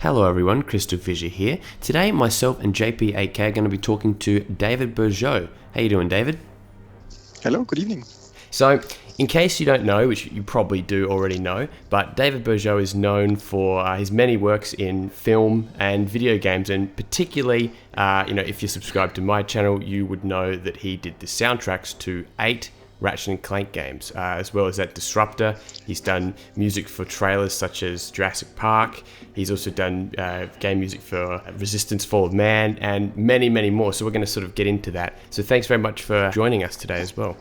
Hello everyone, CrystalFissure here. Today, myself and JP8K are going to be talking to David Bergeaud. How you doing, David? Hello, good evening. So, in case you don't know, which you probably do already know, but David Bergeaud is known for his many works in film and video games, and particularly, if you're subscribed to my channel, you would know that he did the soundtracks to 8 Ratchet Clank games, as well as that Disruptor. He's done music for trailers such as Jurassic Park. He's also done game music for Resistance Fall of Man and many, many more. So we're going to sort of get into that. So thanks very much for joining us today as well.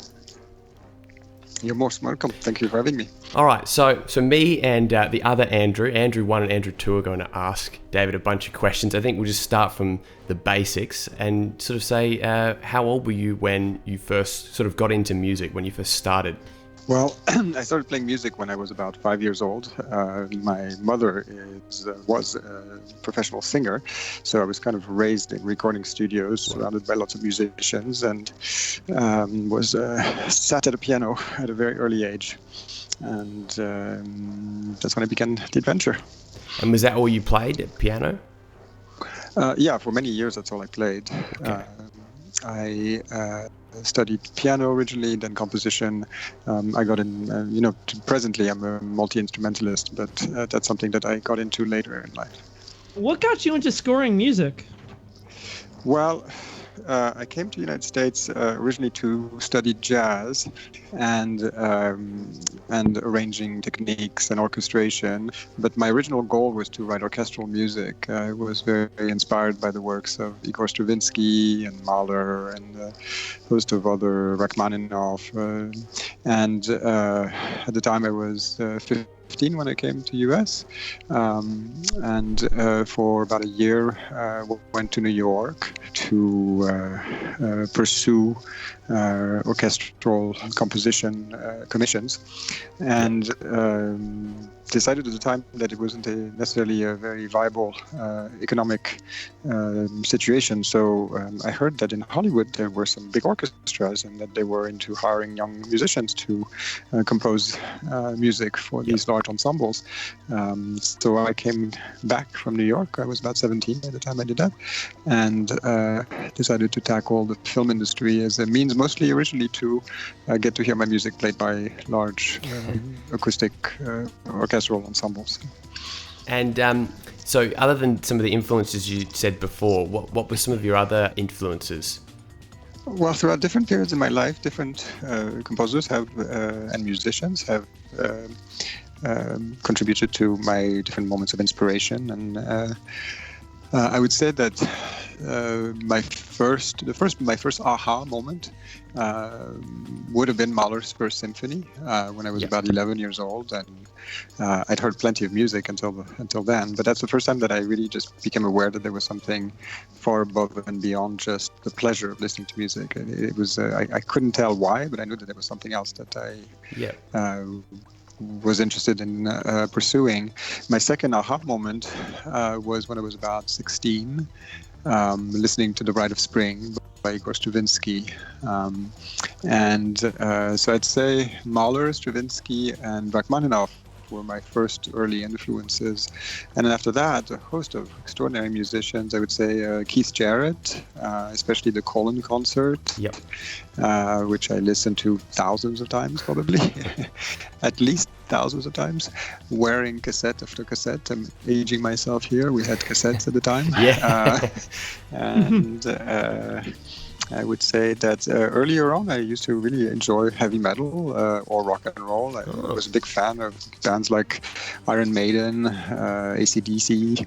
You're most welcome. Thank you for having me. All right, so me and the other Andrew 1 and Andrew 2 are going to ask David a bunch of questions. I think we'll just start from the basics and sort of say, how old were you when you first sort of got into music, when you first started? Well, I started playing music when I was about 5 years old. My mother was a professional singer, so I was kind of raised in recording studios, surrounded by lots of musicians, and was sat at a piano at a very early age. And that's when I began the adventure. And was that all you played, at piano? Yeah, for many years that's all I played. Okay. I studied piano originally, then composition. I got in, presently I'm a multi-instrumentalist, but that's something that I got into later in life. What got you into scoring music? Well, I came to the United States originally to study jazz and arranging techniques and orchestration. But my original goal was to write orchestral music. I was very inspired by the works of Igor Stravinsky and Mahler and a host of other Rachmaninoff. And at the time I was 15 when I came to US, and for about a year went to New York to pursue orchestral composition commissions, and decided at the time that it wasn't necessarily a very viable economic situation. So I heard that in Hollywood there were some big orchestras and that they were into hiring young musicians to compose music for these large ensembles. So I came back from New York. I was about 17 by the time I did that, and decided to tackle the film industry as a means mostly originally to get to hear my music played by large acoustic orchestral ensembles. And so other than some of the influences you said before, what were some of your other influences? Well, throughout different periods in my life, different composers have and musicians have contributed to my different moments of inspiration. And I would say that my first aha moment would have been Mahler's First Symphony when I was about 11 years old, and I'd heard plenty of music until then. But that's the first time that I really just became aware that there was something far above and beyond just the pleasure of listening to music. It was I couldn't tell why, but I knew that there was something else that I was interested in pursuing. My second aha moment was when I was about 16, listening to The Rite of Spring by Igor Stravinsky. So I'd say Mahler, Stravinsky, and Rachmaninoff were my first early influences. And then after that, a host of extraordinary musicians. I would say Keith Jarrett, especially the Colin concert, which I listened to thousands of times, probably, at least thousands of times, wearing cassette after cassette. I'm aging myself here. We had cassettes at the time. I would say that earlier on, I used to really enjoy heavy metal or rock and roll. I was a big fan of bands like Iron Maiden, AC/DC,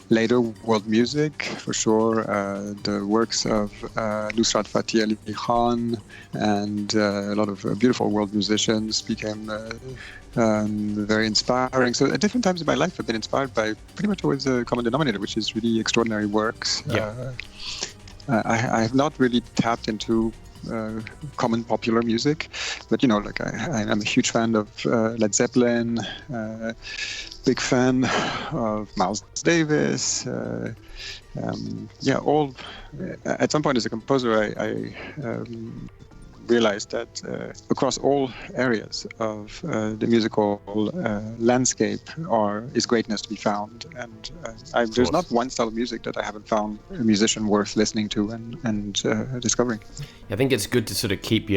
later world music, for sure. The works of Nusrat Fateh Ali Khan and a lot of beautiful world musicians became very inspiring. So at different times in my life, I've been inspired by pretty much always a common denominator, which is really extraordinary works. I have not really tapped into common popular music, but I'm a huge fan of Led Zeppelin, big fan of Miles Davis. All at some point as a composer, I realized that across all areas of the musical landscape is greatness to be found. And there's not one style of music that I haven't found a musician worth listening to and discovering. I think it's good to sort of keep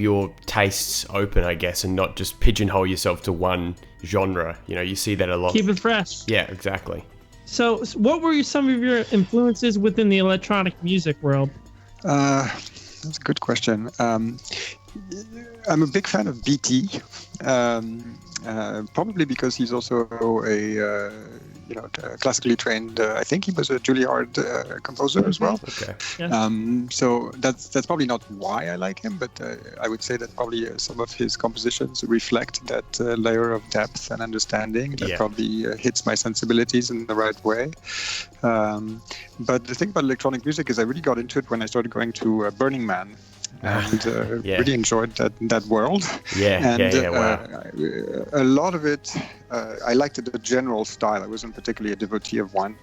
your tastes open, I guess, and not just pigeonhole yourself to one genre. You see that a lot. Keep it fresh. Yeah, exactly. So what were some of your influences within the electronic music world? That's a good question. I'm a big fan of BT, probably because he's also a classically trained. I think he was a Juilliard composer as well. Okay. Yeah. So that's probably not why I like him, but I would say that probably some of his compositions reflect that layer of depth and understanding that probably hits my sensibilities in the right way. But the thing about electronic music is I really got into it when I started going to Burning Man. And really enjoyed that world. Wow. A lot of it, I liked the general style. I wasn't particularly a devotee of one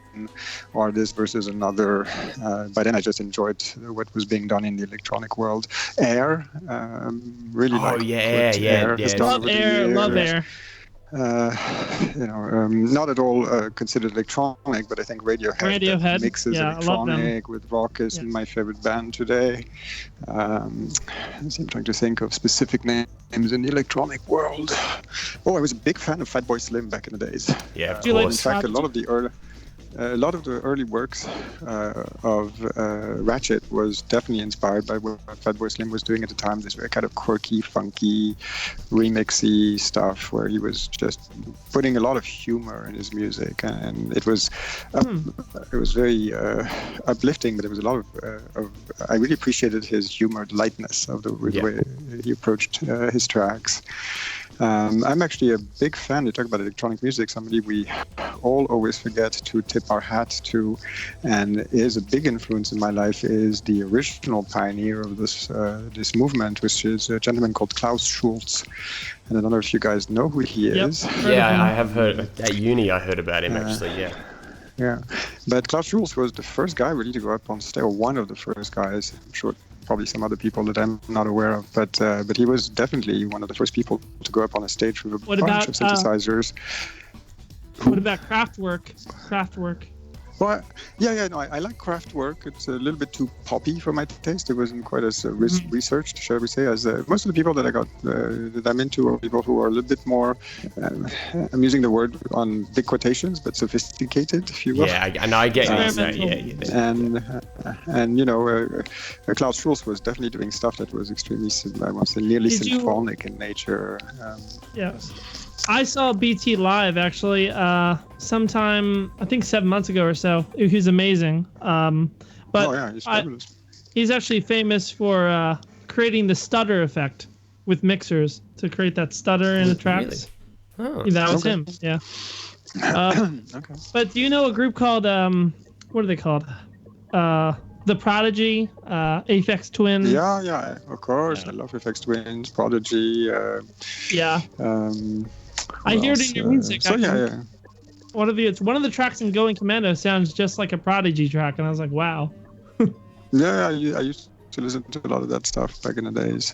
artist versus another. But then I just enjoyed what was being done in the electronic world. Air, really liked Air. Love Air. Not at all considered electronic, but I think Radiohead mixes electronic with rock is my favorite band today. I'm trying to think of specific names in the electronic world. I was a big fan of Fatboy Slim back in the days. Yeah, of course. In fact, a lot of the early works of Ratchet was definitely inspired by what Fatboy Slim was doing at the time. This very kind of quirky, funky, remixy stuff where he was just putting a lot of humor in his music, and it was very uplifting. But there was a lot of I really appreciated his humor, the lightness of the way he approached his tracks. I'm actually a big fan. You talk about electronic music, somebody we all always forget to tip our hat to, and is a big influence in my life, is the original pioneer of this movement, which is a gentleman called Klaus Schulze. And I don't know if you guys know who he is. Yeah, I have heard. At uni, I heard about him, actually, Yeah, but Klaus Schulze was the first guy really to go up on stage, or one of the first guys. I'm sure probably some other people that I'm not aware of, but he was definitely one of the first people to go up on a stage with a bunch of synthesizers. What about Kraftwerk? Well, I like Kraftwerk. It's a little bit too poppy for my taste. It wasn't quite as researched, shall we say, as most of the people that that I'm into are people who are a little bit more, I'm using the word on big quotations, but sophisticated, if you will. Yeah, I get you. And Klaus Schulze was definitely doing stuff that was extremely, I want to say, nearly symphonic in nature. Yes. I saw BT live actually sometime, I think 7 months ago or so. He was amazing. He's fabulous. He's actually famous for creating the stutter effect with mixers to create that stutter in the tracks. Really? That was him. Yeah. Okay. But do you know a group called what are they called? The Prodigy, Aphex Twin. Yeah, of course. I love Aphex Twins, Prodigy. I hear it in your music. One of the tracks in Going Commando sounds just like a Prodigy track, and I was like, wow. I used to listen to a lot of that stuff back in the days.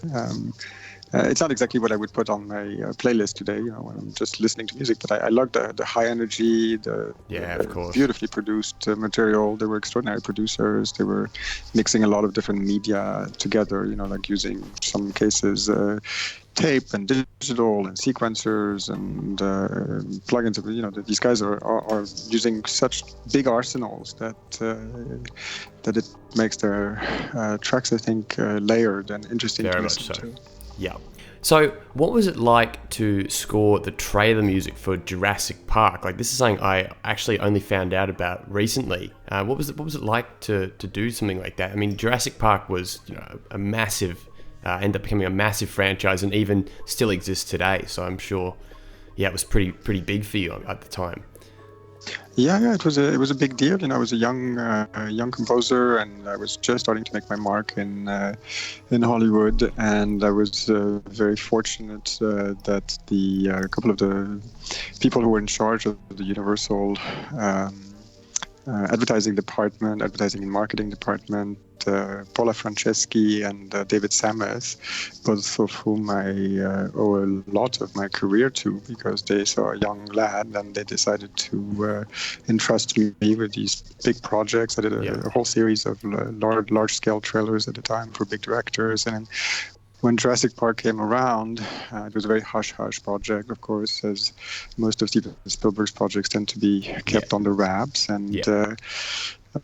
It's not exactly what I would put on my playlist today, when I'm just listening to music, but I love the high energy, the beautifully produced material. They were extraordinary producers. They were mixing a lot of different media together, like using, in some cases, tape and digital and sequencers and plugins. These guys are using such big arsenals that it makes their tracks, I think, layered and interesting to listen to. Yeah. So, what was it like to score the trailer music for Jurassic Park? Like, this is something I actually only found out about recently. What was it like to do something like that? I mean, Jurassic Park was, a massive, ended up becoming a massive franchise, and even still exists today. So I'm sure, it was pretty big for you at the time. Yeah, it was a big deal. I was a young composer, and I was just starting to make my mark in Hollywood. And I was very fortunate that a couple of the people who were in charge of the Universal advertising and marketing department Paula Franceschi and David Salles, both of whom I owe a lot of my career to, because they saw a young lad and they decided to entrust me with these big projects. I did a whole series of large-scale trailers at the time for big directors, and when Jurassic Park came around, it was a very hush-hush project, of course, as most of Steven Spielberg's projects tend to be kept on the wraps. And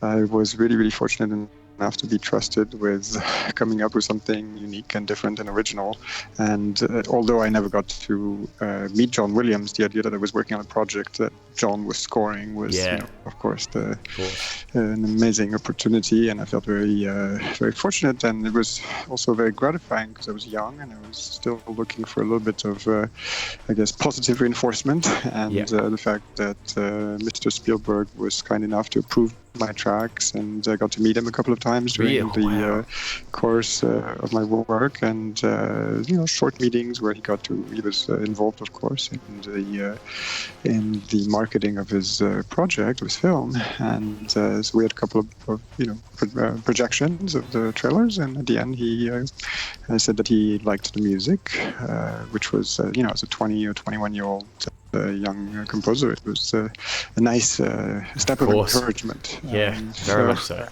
I was really, really fortunate enough to be trusted with coming up with something unique and different and original. And although I never got to meet John Williams, the idea that I was working on a project that John was scoring was, of course, an amazing opportunity, and I felt very, very fortunate. And it was also very gratifying because I was young and I was still looking for a little bit of, I guess, positive reinforcement. And the fact that Mr. Spielberg was kind enough to approve my tracks, and I got to meet him a couple of times during the course of my work, and short meetings where he was involved, of course, in the marketing of his project, of his film, and so we had a couple of projections of the trailers, and at the end he said that he liked the music, which was as a 20 or 21-year-old young composer, it was a nice step of encouragement. Very much so.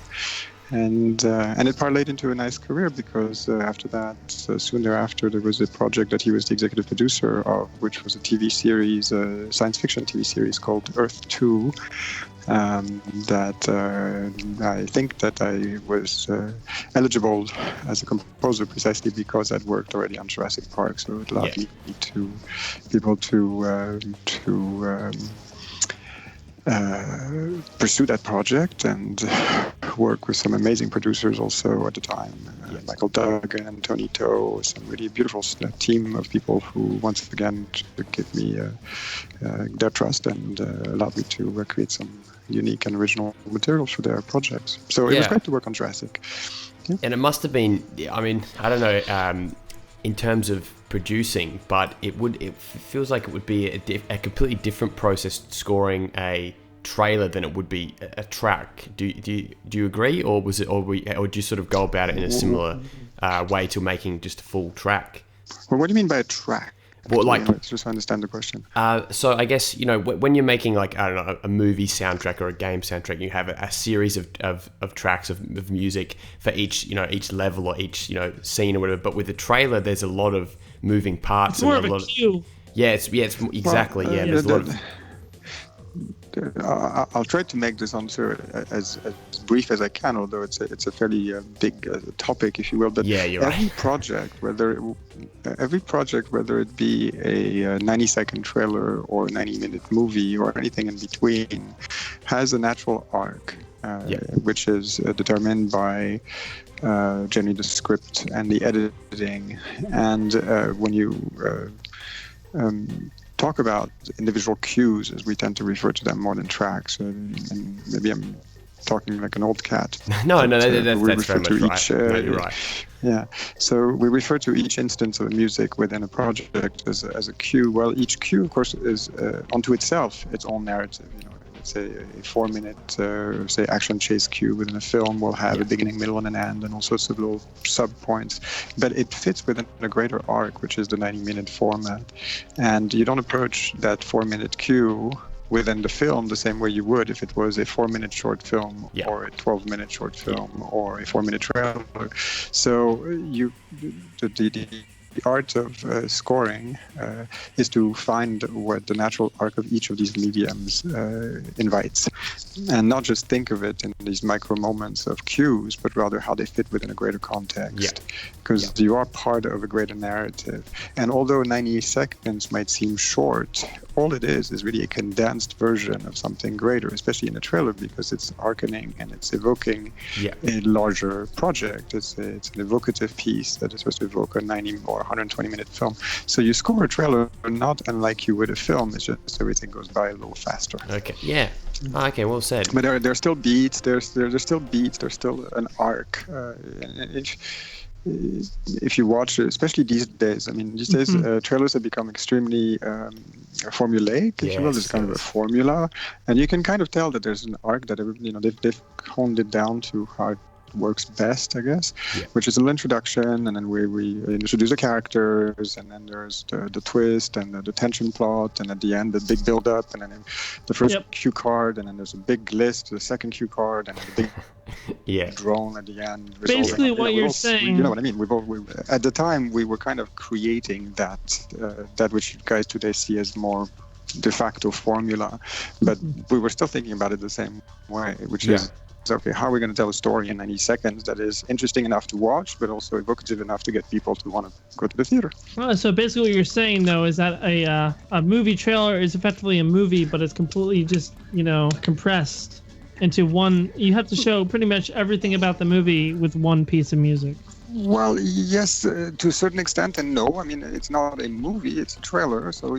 And it parlayed into a nice career, because after that, soon thereafter, there was a project that he was the executive producer of, which was a TV series, a science fiction TV series called Earth 2, that I think that I was eligible as a composer precisely because I'd worked already on Jurassic Park, so it allowed me to be able to pursue that project and work with some amazing producers also at the time, Michael Doug and Tony To, some really beautiful team of people who once again give me their trust and allowed me to create some unique and original materials for their projects. So it was great to work on Jurassic. And it must have been, I mean, I don't know, in terms of producing, but it feels like it would be a completely different process scoring a trailer than it would be a track. Do you agree, or do you sort of go about it in a similar way to making just a full track? Well, what do you mean by a track? Well, like, just to understand the question. So I guess, when you're making, like, I don't know, a movie soundtrack or a game soundtrack, you have a series of tracks of music for each level or each scene or whatever. But with a trailer, there's a lot of moving parts. It's more of a cue. It's exactly. There's a lot of. I'll try to make this answer as brief as I can, although it's a fairly big topic, if you will. But you're every right. project, whether it be a 90-second trailer or a 90-minute movie or anything in between, has a natural arc, which is determined by generally the script and the editing. And when you talk about individual cues, as we tend to refer to them more than tracks, and maybe I'm talking like an old cat. No, that's very much right. You're right. Yeah, so we refer to each instance of music within a project as a cue. Well, each cue, of course, is unto itself its own narrative. Let's say a 4-minute, say, action chase cue within a film will have a beginning, middle, and an end, and all sorts of little sub-points. But it fits within a greater arc, which is the 90-minute format. And you don't approach that 4-minute cue within the film the same way you would if it was a 4-minute short film or a 12-minute short film or a 4-minute trailer. So the art of scoring is to find what the natural arc of each of these mediums invites, and not just think of it in these micro moments of cues, but rather how they fit within a greater context. Because you are part of a greater narrative. And although 90 seconds might seem short, all it is really a condensed version of something greater, especially in a trailer, because it's hearkening and it's evoking a larger project. It's an evocative piece that is supposed to evoke a 90 or 120-minute film. So you score a trailer not unlike you would a film. It's just everything goes by a little faster. Okay. Yeah. Okay. Well said. But there are still beats. There's still beats. There's still an arc. If you watch, especially these days, these days trailers have become extremely formulaic, if you will. There's kind of a formula, and you can kind of tell that there's an arc that they've honed it down to how works best, I guess, Yeah. which is a little introduction, and then we introduce the characters, and then there's the twist and the tension plot, and at the end the big build up, and then the first cue card, and then there's a big list, the second cue card, and then the big drone at the end. Basically, what you're saying, you know what I mean. At the time we were kind of creating that which you guys today see as more de facto formula, but we were still thinking about it the same way, which is, okay, how are we going to tell a story in 90 seconds that is interesting enough to watch, but also evocative enough to get people to want to go to the theater? So basically what you're saying, though, is that a movie trailer is effectively a movie, but it's completely just, compressed into one. You have to show pretty much everything about the movie with one piece of music. Well, yes, to a certain extent, and no. I mean, it's not a movie; it's a trailer. So,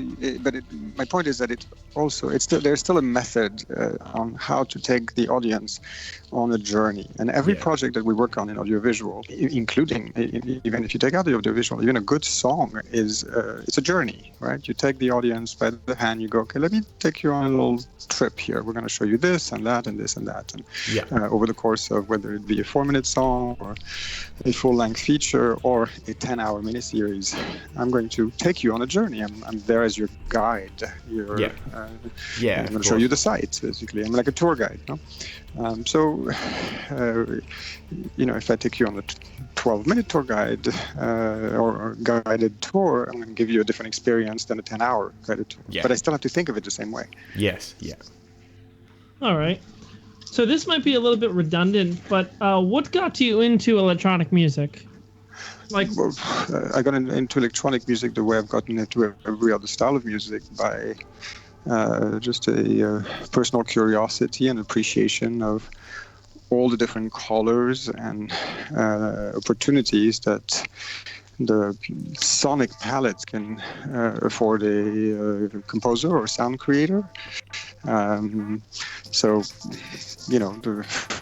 my point is that there's still a method on how to take the audience on a journey. And every project that we work on in audiovisual, including even if you take out the audiovisual, even a good song is it's a journey, right? You take the audience by the hand. You go, okay, let me take you on a little trip here. We're going to show you this and that and this and that, and over the course of whether it be a 4-minute song or a full-length feature or a 10-hour miniseries, I'm going to take you on a journey. I'm there as your guide. I'm going to show you the sights, basically. I'm like a tour guide. No? If I take you on a 12-minute tour guide or guided tour, I'm going to give you a different experience than a 10-hour guided tour. Yeah. But I still have to think of it the same way. Yes, yeah. All right. So this might be a little bit redundant, but what got you into electronic music? I got into electronic music the way I've gotten into every other style of music, by just a personal curiosity and appreciation of all the different colors and opportunities that the sonic palette can afford a composer or sound creator. The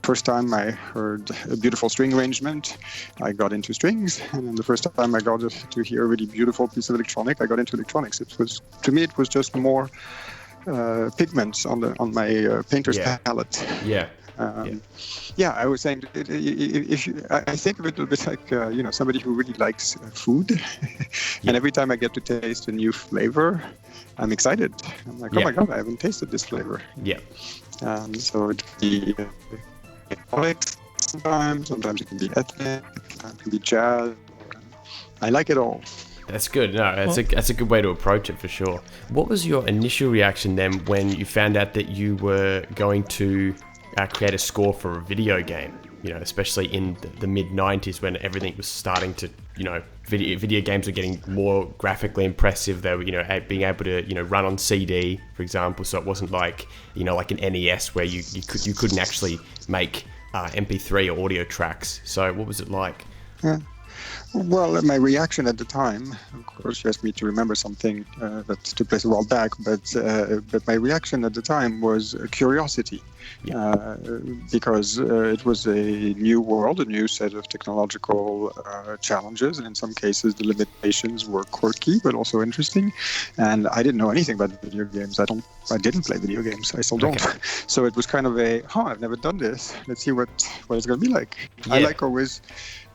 first time I heard a beautiful string arrangement, I got into strings, and then the first time I got to hear a really beautiful piece of electronic, I got into electronics. It was just more pigments on my painter's palette. I was saying, I think of it a little bit like somebody who really likes food, and every time I get to taste a new flavor, I'm excited. I'm like, oh my god, I haven't tasted this flavor. So it'd be sometimes it can be ethnic, sometimes it can be jazz. I like it all. That's good. No, that's a good way to approach it for sure. What was your initial reaction then when you found out that you were going to create a score for a video game? Especially in the mid-90s when everything was starting to, video games were getting more graphically impressive. They were, being able to, run on CD, for example. So it wasn't like, like an NES where you couldn't actually make MP3 or audio tracks. So what was it like? Yeah. Well, my reaction at the time, of course, you asked me to remember something that took place a while back, but my reaction at the time was curiosity, because it was a new world, a new set of technological challenges, and in some cases the limitations were quirky but also interesting. And I didn't know anything about video games. I didn't play video games. I still don't. Okay. So it was kind of I've never done this. Let's see what it's going to be like. Yeah.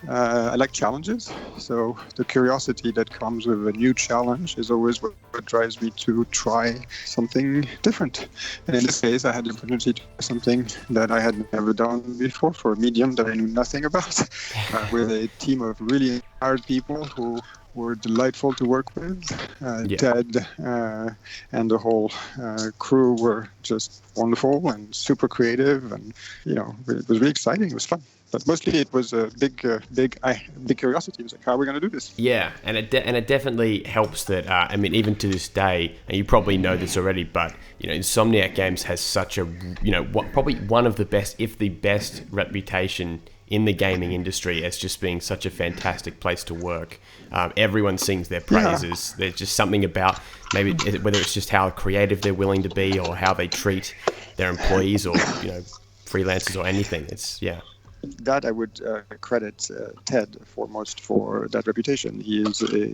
I like challenges, so the curiosity that comes with a new challenge is always what drives me to try something different. And in this case, I had the opportunity to try something that I had never done before for a medium that I knew nothing about, with a team of really hard people who were delightful to work with. Ted and the whole crew were just wonderful and super creative, and it was really exciting. It was fun. But mostly it was a big curiosity. It was like, how are we going to do this? Yeah, and it definitely helps that, even to this day, and you probably know this already, but, Insomniac Games has such a, probably one of the best, if the best reputation in the gaming industry as just being such a fantastic place to work. Everyone sings their praises. Yeah. There's just something about maybe whether it's just how creative they're willing to be or how they treat their employees or, freelancers or anything. It's, that I would credit Ted foremost for that reputation. He is a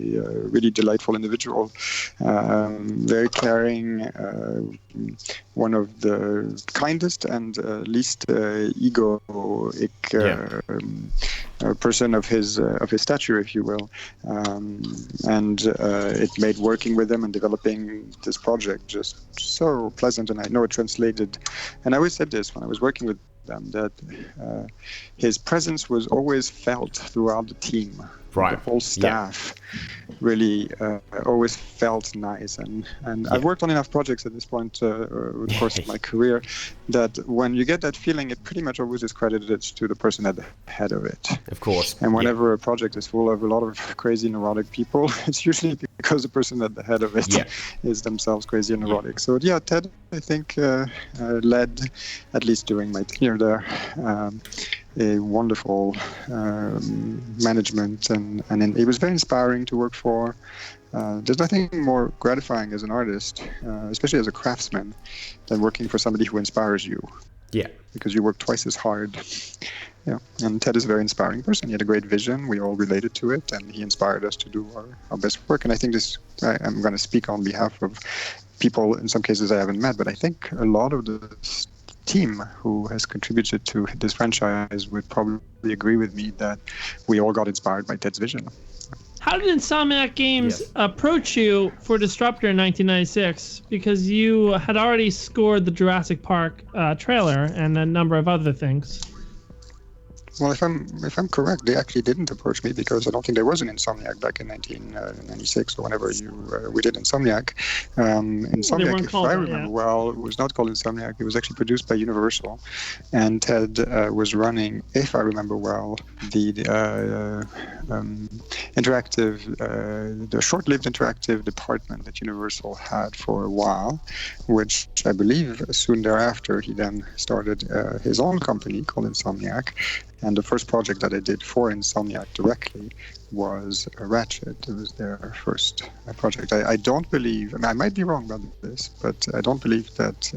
really delightful individual, very caring, one of the kindest and least egoic person of his stature, if you will, and it made working with him and developing this project just so pleasant. And I know it translated. And I always said this when I was working with them, that his presence was always felt throughout the team. Right. The whole staff really always felt nice. And I've worked on enough projects at this point over the course of my career that when you get that feeling, it pretty much always is credited to the person at the head of it. Of course. And whenever a project is full of a lot of crazy neurotic people, it's usually because the person at the head of it is themselves crazy and neurotic. So Ted, I think, led, at least during my tenure there, a wonderful management, and it was very inspiring to work for. There's nothing more gratifying as an artist, especially as a craftsman, than working for somebody who inspires you. Yeah. Because you work twice as hard. Yeah. And Ted is a very inspiring person. He had a great vision. We all related to it, and he inspired us to do our best work. And I think I'm going to speak on behalf of people, in some cases I haven't met, but I think a lot of the team who has contributed to this franchise would probably agree with me that we all got inspired by Ted's vision. How did Insomniac Games approach you for Disruptor in 1996? Because you had already scored the Jurassic Park trailer and a number of other things. Well, if I'm correct, they actually didn't approach me because I don't think there was an Insomniac back in 1996 or whenever we did Insomniac. Insomniac, if I remember well, it was not called Insomniac. It was actually produced by Universal, and Ted was running, if I remember well, the the short-lived interactive department that Universal had for a while, which I believe soon thereafter he then started his own company called Insomniac. And the first project that I did for Insomniac directly was Ratchet. It was their first project. I don't believe, I might be wrong about this, but I don't believe that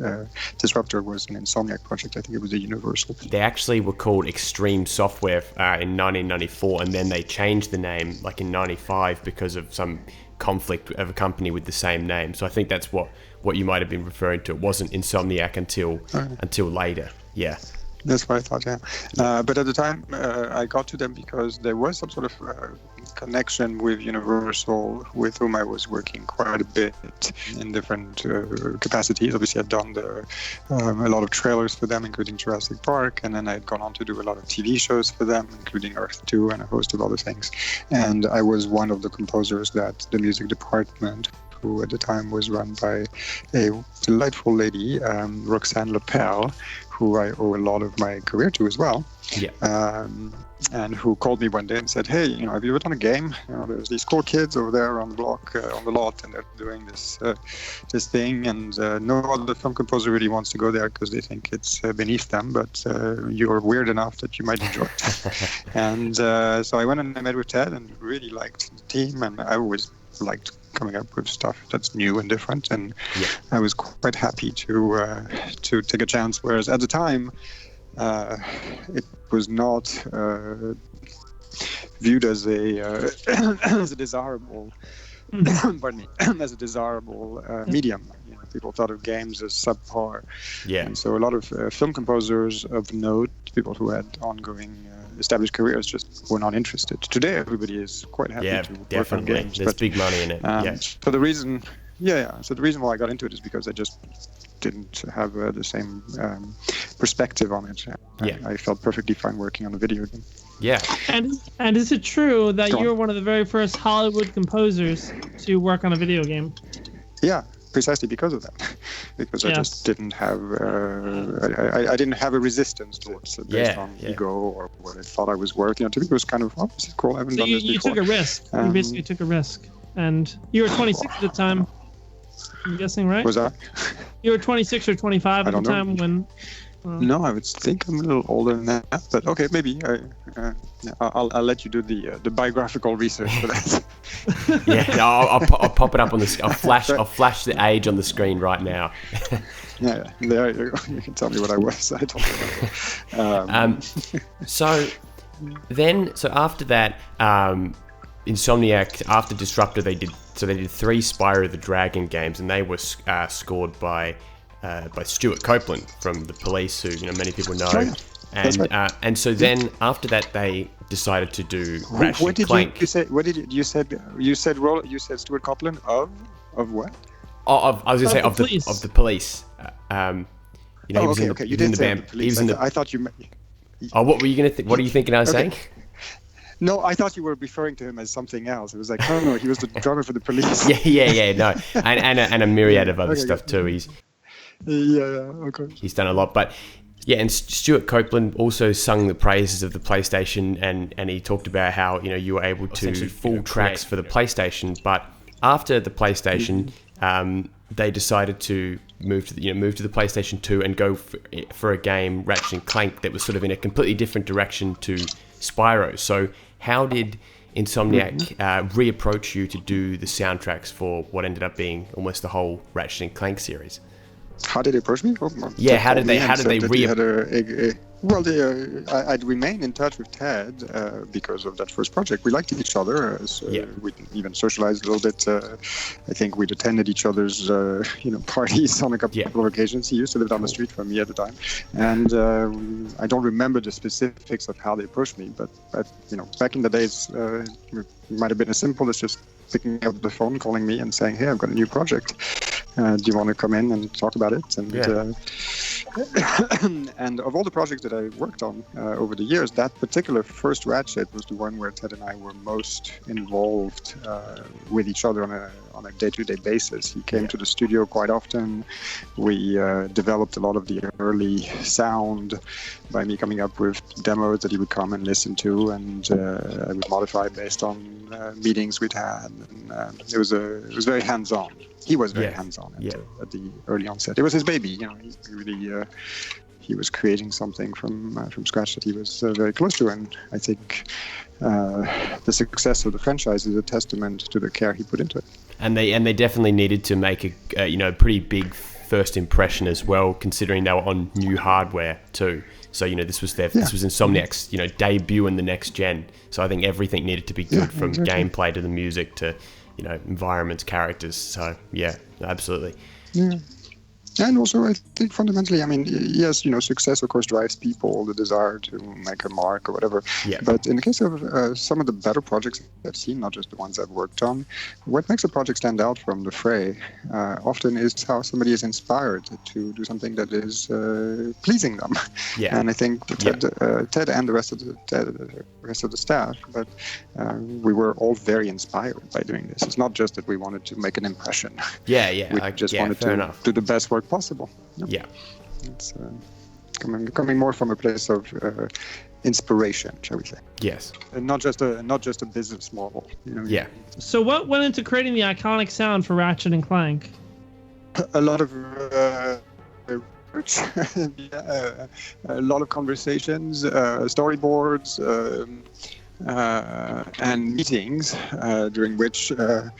Disruptor was an Insomniac project. I think it was a Universal. They actually were called Extreme Software in 1994, and then they changed the name like in 95 because of some conflict of a company with the same name. So I think that's what you might have been referring to. It wasn't Insomniac until later. Yeah. That's what I thought, yeah. But at the time, I got to them because there was some sort of connection with Universal, with whom I was working quite a bit in different capacities. Obviously, I'd done a lot of trailers for them, including Jurassic Park, and then I'd gone on to do a lot of TV shows for them, including Earth 2 and a host of other things. And I was one of the composers that the music department, who at the time was run by a delightful lady, Roxane Lepel, who I owe a lot of my career to as well. Yeah. And who called me one day and said, "Hey, have you ever done a game? There's these cool kids over there on the block, on the lot, and they're doing this thing, and no other film composer really wants to go there because they think it's beneath them, but you're weird enough that you might enjoy it." And so I went and I met with Ted and really liked the team, and I always liked coming up with stuff that's new and different, and I was quite happy to take a chance. Whereas at the time, it was not viewed as a desirable, pardon me, as a desirable medium. People thought of games as subpar. Yeah. And so a lot of film composers of note, people who had ongoing established careers, just were not interested. Today, everybody is quite happy to work on games. There's big money in it. So the reason, So the reason why I got into it is because I just didn't have the same perspective on it. I felt perfectly fine working on a video game. Yeah. And is it true that you were one of the very first Hollywood composers to work on a video game? Yeah. Precisely because of that, because I just didn't have, I didn't have a resistance to it based on ego or what I thought I was worth. To me, it was kind of, this is cool. I haven't done this before. You took a risk. You basically took a risk, and you were 26 at the time. I'm guessing, right? Was that? You were 26 or 25 at the time when No, I would think I'm a little older than that, but okay, maybe. I'll let you do the biographical research for that. Yeah, I'll pop it up on the. I'll flash the age on the screen right now. Yeah, there you go. You can tell me what I was. I don't know. So after that, Insomniac, after Disruptor, they did 3 Spyro the Dragon games, and they were scored by Stuart Copeland from The Police, who many people know. Right. And right. And so then after that, they decided to do Ratchet Clank. You said Stuart Copeland of what? I was going to say of the Police. He was in okay. You didn't say the Police. I thought you meant. Oh, what were you going to think? What are you thinking I was saying? No, I thought you were referring to him as something else. It was like, no, he was the drummer for the Police. Yeah, no, and a myriad of other stuff too. Okay. He's done a lot, but yeah, and Stuart Copeland also sung the praises of the PlayStation, and he talked about how you were able to full tracks for the PlayStation, but after the PlayStation, they decided to move to the PlayStation 2 and go for a game, Ratchet Clank, that was sort of in a completely different direction to Spyro. So how did Insomniac reapproach you to do the soundtracks for what ended up being almost the whole Ratchet & Clank series? How did they approach me? Yeah, how did they I'd remain in touch with Ted because of that first project. We liked each other. We even socialized a little bit. I think we'd attended each other's parties on a couple of occasions. He used to live down the street from me at the time, and I don't remember the specifics of how they approached me. But back in the days, it might have been as simple as just picking up the phone, calling me, and saying, "Hey, I've got a new project. Do you want to come in and talk about it?" And and of all the projects that I worked on over the years, that particular first Ratchet was the one where Ted and I were most involved with each other on a day-to-day basis. He came to the studio quite often. We developed a lot of the early sound by me coming up with demos that he would come and listen to, and I would modify based on meetings we'd had. And it was very hands-on. He was very hands-on at the early onset. It was his baby, he was creating something from scratch that he was very close to, and I think the success of the franchise is a testament to the care he put into it. And they definitely needed to make a pretty big first impression as well, considering they were on new hardware too. So this was Insomniac's debut in the next gen. So I think everything needed to be good from gameplay to the music to environments, characters. So yeah, absolutely. Yeah. And also, I think fundamentally, yes, success, of course, drives people, the desire to make a mark or whatever. Yeah. But in the case of some of the better projects I've seen, not just the ones I've worked on, what makes a project stand out from the fray often is how somebody is inspired to do something that is pleasing them. Yeah. And I think Ted and the rest of the staff, but we were all very inspired by doing this. It's not just that we wanted to make an impression. Yeah. We just wanted to do the best work possible. Yeah. It's coming more from a place of inspiration, shall we say? Yes. And not just a business model. Yeah. So what went into creating the iconic sound for Ratchet and Clank? A lot of research, a lot of conversations, storyboards, and meetings during which a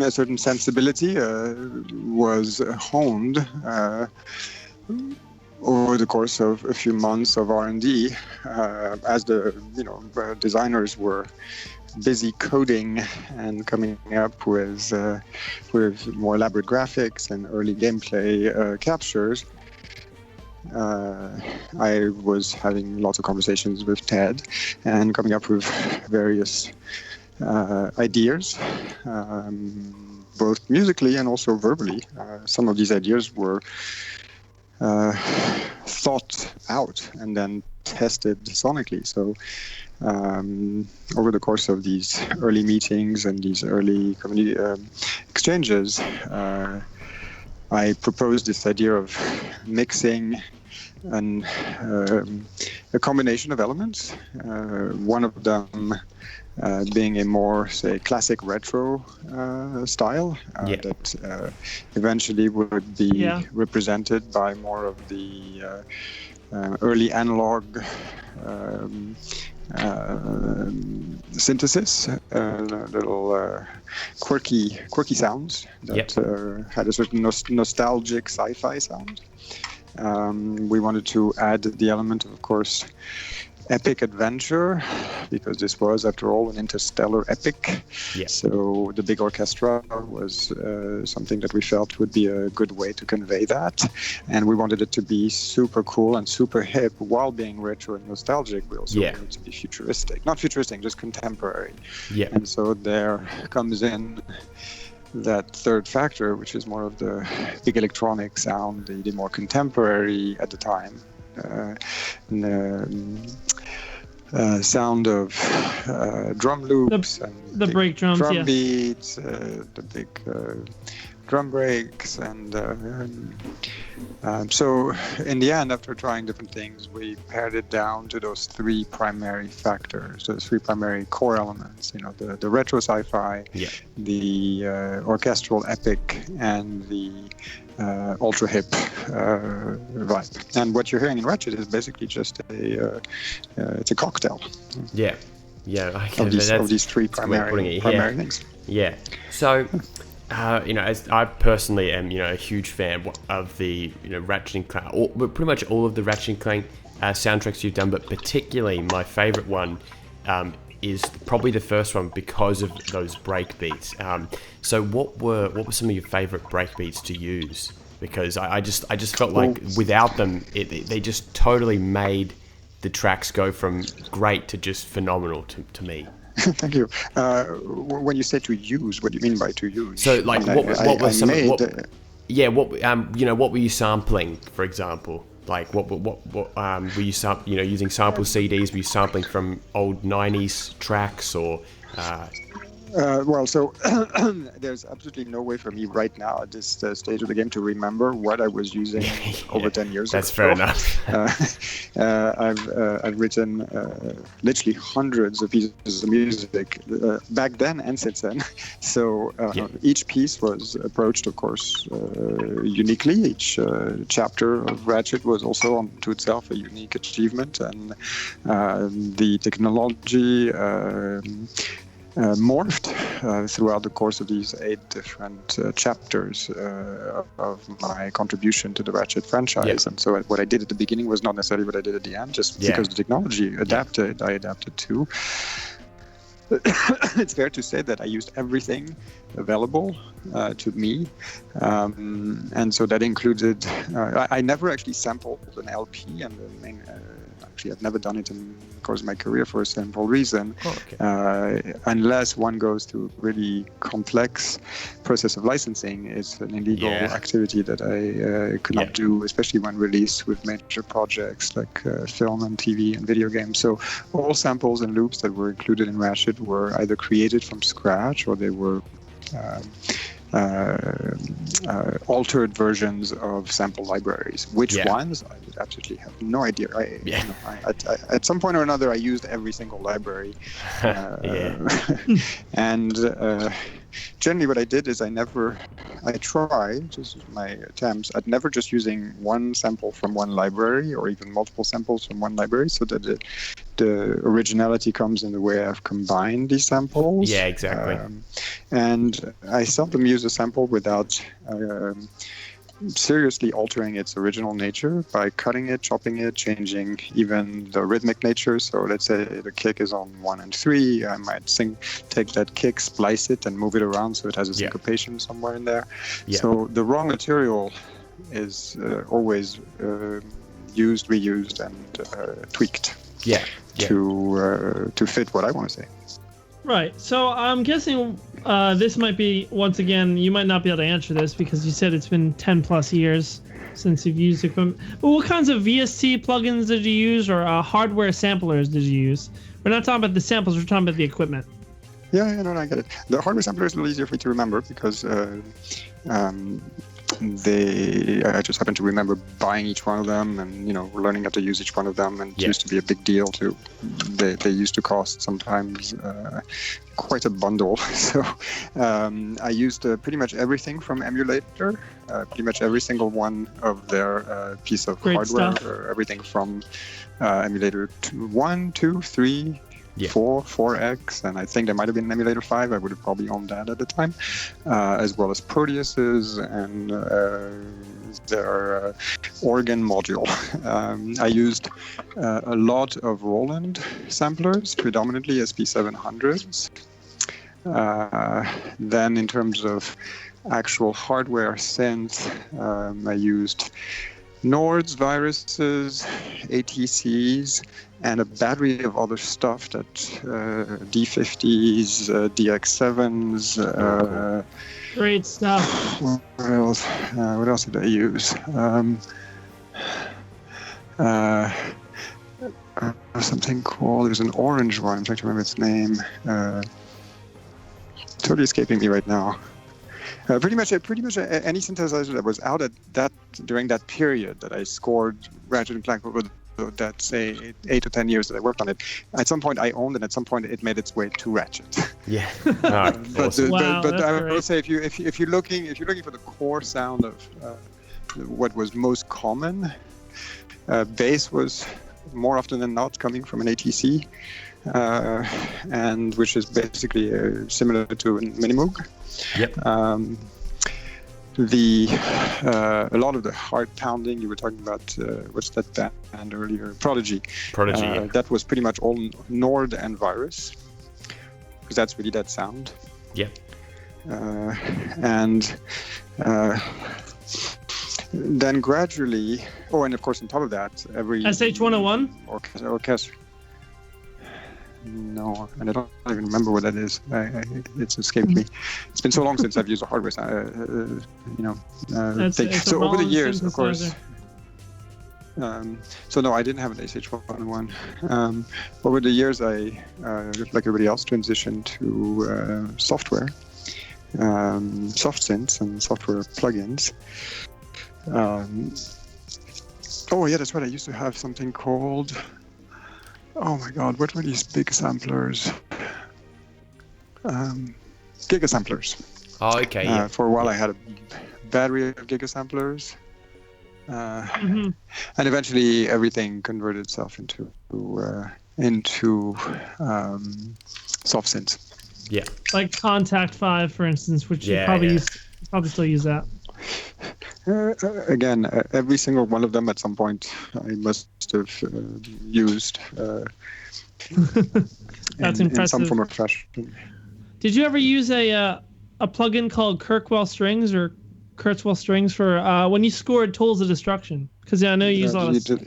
certain sensibility was honed over the course of a few months of R&D, as the designers were busy coding and coming up with more elaborate graphics and early gameplay captures. I was having lots of conversations with Ted and coming up with various ideas, both musically and also verbally. Some of these ideas were thought out and then tested sonically. So over the course of these early meetings and these early community exchanges, I proposed this idea of mixing a combination of elements. One of them being a more, say, classic retro style that eventually would be represented by more of the early analog synthesis, little quirky sounds that had a certain nostalgic sci-fi sound. We wanted to add the element of course, epic adventure, because this was, after all, an interstellar epic. Yeah. So the big orchestra was something that we felt would be a good way to convey that. And we wanted it to be super cool and super hip while being retro and nostalgic. We also wanted it to be futuristic. Not futuristic, just contemporary. Yeah. And so there comes in that third factor, which is more of the big electronic sound, the more contemporary at the time. Sound of drum loops and the break drums, drum beats, the big drum breaks, and so in the end, after trying different things, we pared it down to those three primary factors, those three primary core elements. You know, the retro sci-fi, the orchestral epic, and the ultra hip vibe. And what you're hearing in Ratchet is basically just it's a cocktail. Yeah. Of these three primary things. Yeah. So, as I personally am, a huge fan of the, Ratchet and Clank, pretty much all of the Ratchet and Clank soundtracks you've done, but particularly my favorite one is probably the first one because of those break beats. So what were some of your favorite break beats to use? Because I just felt like without them, they just totally made the tracks go from great to just phenomenal to me. Thank you. When you say to use, what do you mean by to use? So like what were you sampling, for example? Like what were you using sample CDs? Were you sampling from old 90s tracks or so there's absolutely no way for me right now at this stage of the game to remember what I was using over 10 years ago. That's fair enough. I've written literally hundreds of pieces of music back then and since then. So each piece was approached, of course, uniquely. Each chapter of Ratchet was also unto itself a unique achievement, and the technology morphed throughout the course of these 8 different chapters of my contribution to the Ratchet franchise. And so what I did at the beginning was not necessarily what I did at the end, just because the technology adapted, I adapted too. It's fair to say that I used everything available to me, and so that included I never actually sampled an LP, and actually I've never done it in the course of my career for a simple reason. Unless one goes through a really complex process of licensing, it's an illegal activity that I could not do, especially when released with major projects like film and TV and video games. So all samples and loops that were included in Ratchet were either created from scratch or they were altered versions of sample libraries. Which ones? I would absolutely have no idea. At some point or another, I used every single library. And generally what I did is I tried, just my attempts, at never just using one sample from one library or even multiple samples from one library, so that the originality comes in the way I've combined these samples. Yeah, exactly. And I seldom use a sample without seriously altering its original nature by cutting it, chopping it, changing even the rhythmic nature. So let's say the kick is on 1 and 3. I might take that kick, splice it, and move it around so it has a syncopation somewhere in there. So the raw material is always used, reused, and tweaked to fit what I want to say. Right. So I'm guessing this might be, once again, you might not be able to answer this because you said it's been 10 plus years since you've used equipment. But what kinds of VST plugins did you use, or hardware samplers did you use? We're not talking about the samples, we're talking about the equipment. I get it. The hardware sampler is a little easier for me to remember because I just happen to remember buying each one of them and, learning how to use each one of them. And it used to be a big deal too. They used to cost sometimes quite a bundle. So I used pretty much everything from emulator, pretty much every single one of their piece of Great hardware, stuff. or everything from emulator 1, 2, 3, 4, 4X, and I think there might have been an emulator 5. I would have probably owned that at the time, as well as Proteuses and their organ module. I used a lot of Roland samplers, predominantly SP700s. Then in terms of actual hardware synth, I used Nords, viruses, ATCs, and a battery of other stuff that D50s, DX7s. Great stuff. What else did I use? Something called, there's an orange one, I'm trying to remember its name. Totally escaping me right now. Pretty much any synthesizer that was out during that period that I scored Ratchet Clank over that, say, 8 to 10 years that I worked on it. At some point I owned, and at some point it made its way to Ratchet. Yeah. But I great. will say, if you're looking for the core sound of what was most common, bass was more often than not coming from an ATC, and which is basically similar to a Minimoog. Yep. A lot of the heart pounding you were talking about, what's that band earlier? Prodigy. Yeah. That was pretty much all Nord and Virus, because that's really that sound. Yeah. And then gradually, and of course on top of that, every SH-101? Orchestra. No, and I don't even remember what that is. It's escaped me. It's been so long since I've used a hardware, thing. So over the years, of course. So no, I didn't have an SH-101. Over the years, I, like everybody else, transitioned to software, soft synths and software plugins. That's right. I used to have something called. Oh my God, what were these big samplers? Gigasamplers. Oh, okay. Yeah. For a while, I had a battery of gigasamplers. And eventually everything converted itself into soft synths. Yeah. Like Contact 5, for instance, which you probably still use that. Again, every single one of them at some point I must have used That's in impressive. some form or fashion. Did you ever use a plugin called Kirkwell Strings or Kurzweil Strings for when you scored Tools of Destruction? Because I know you use a lot of...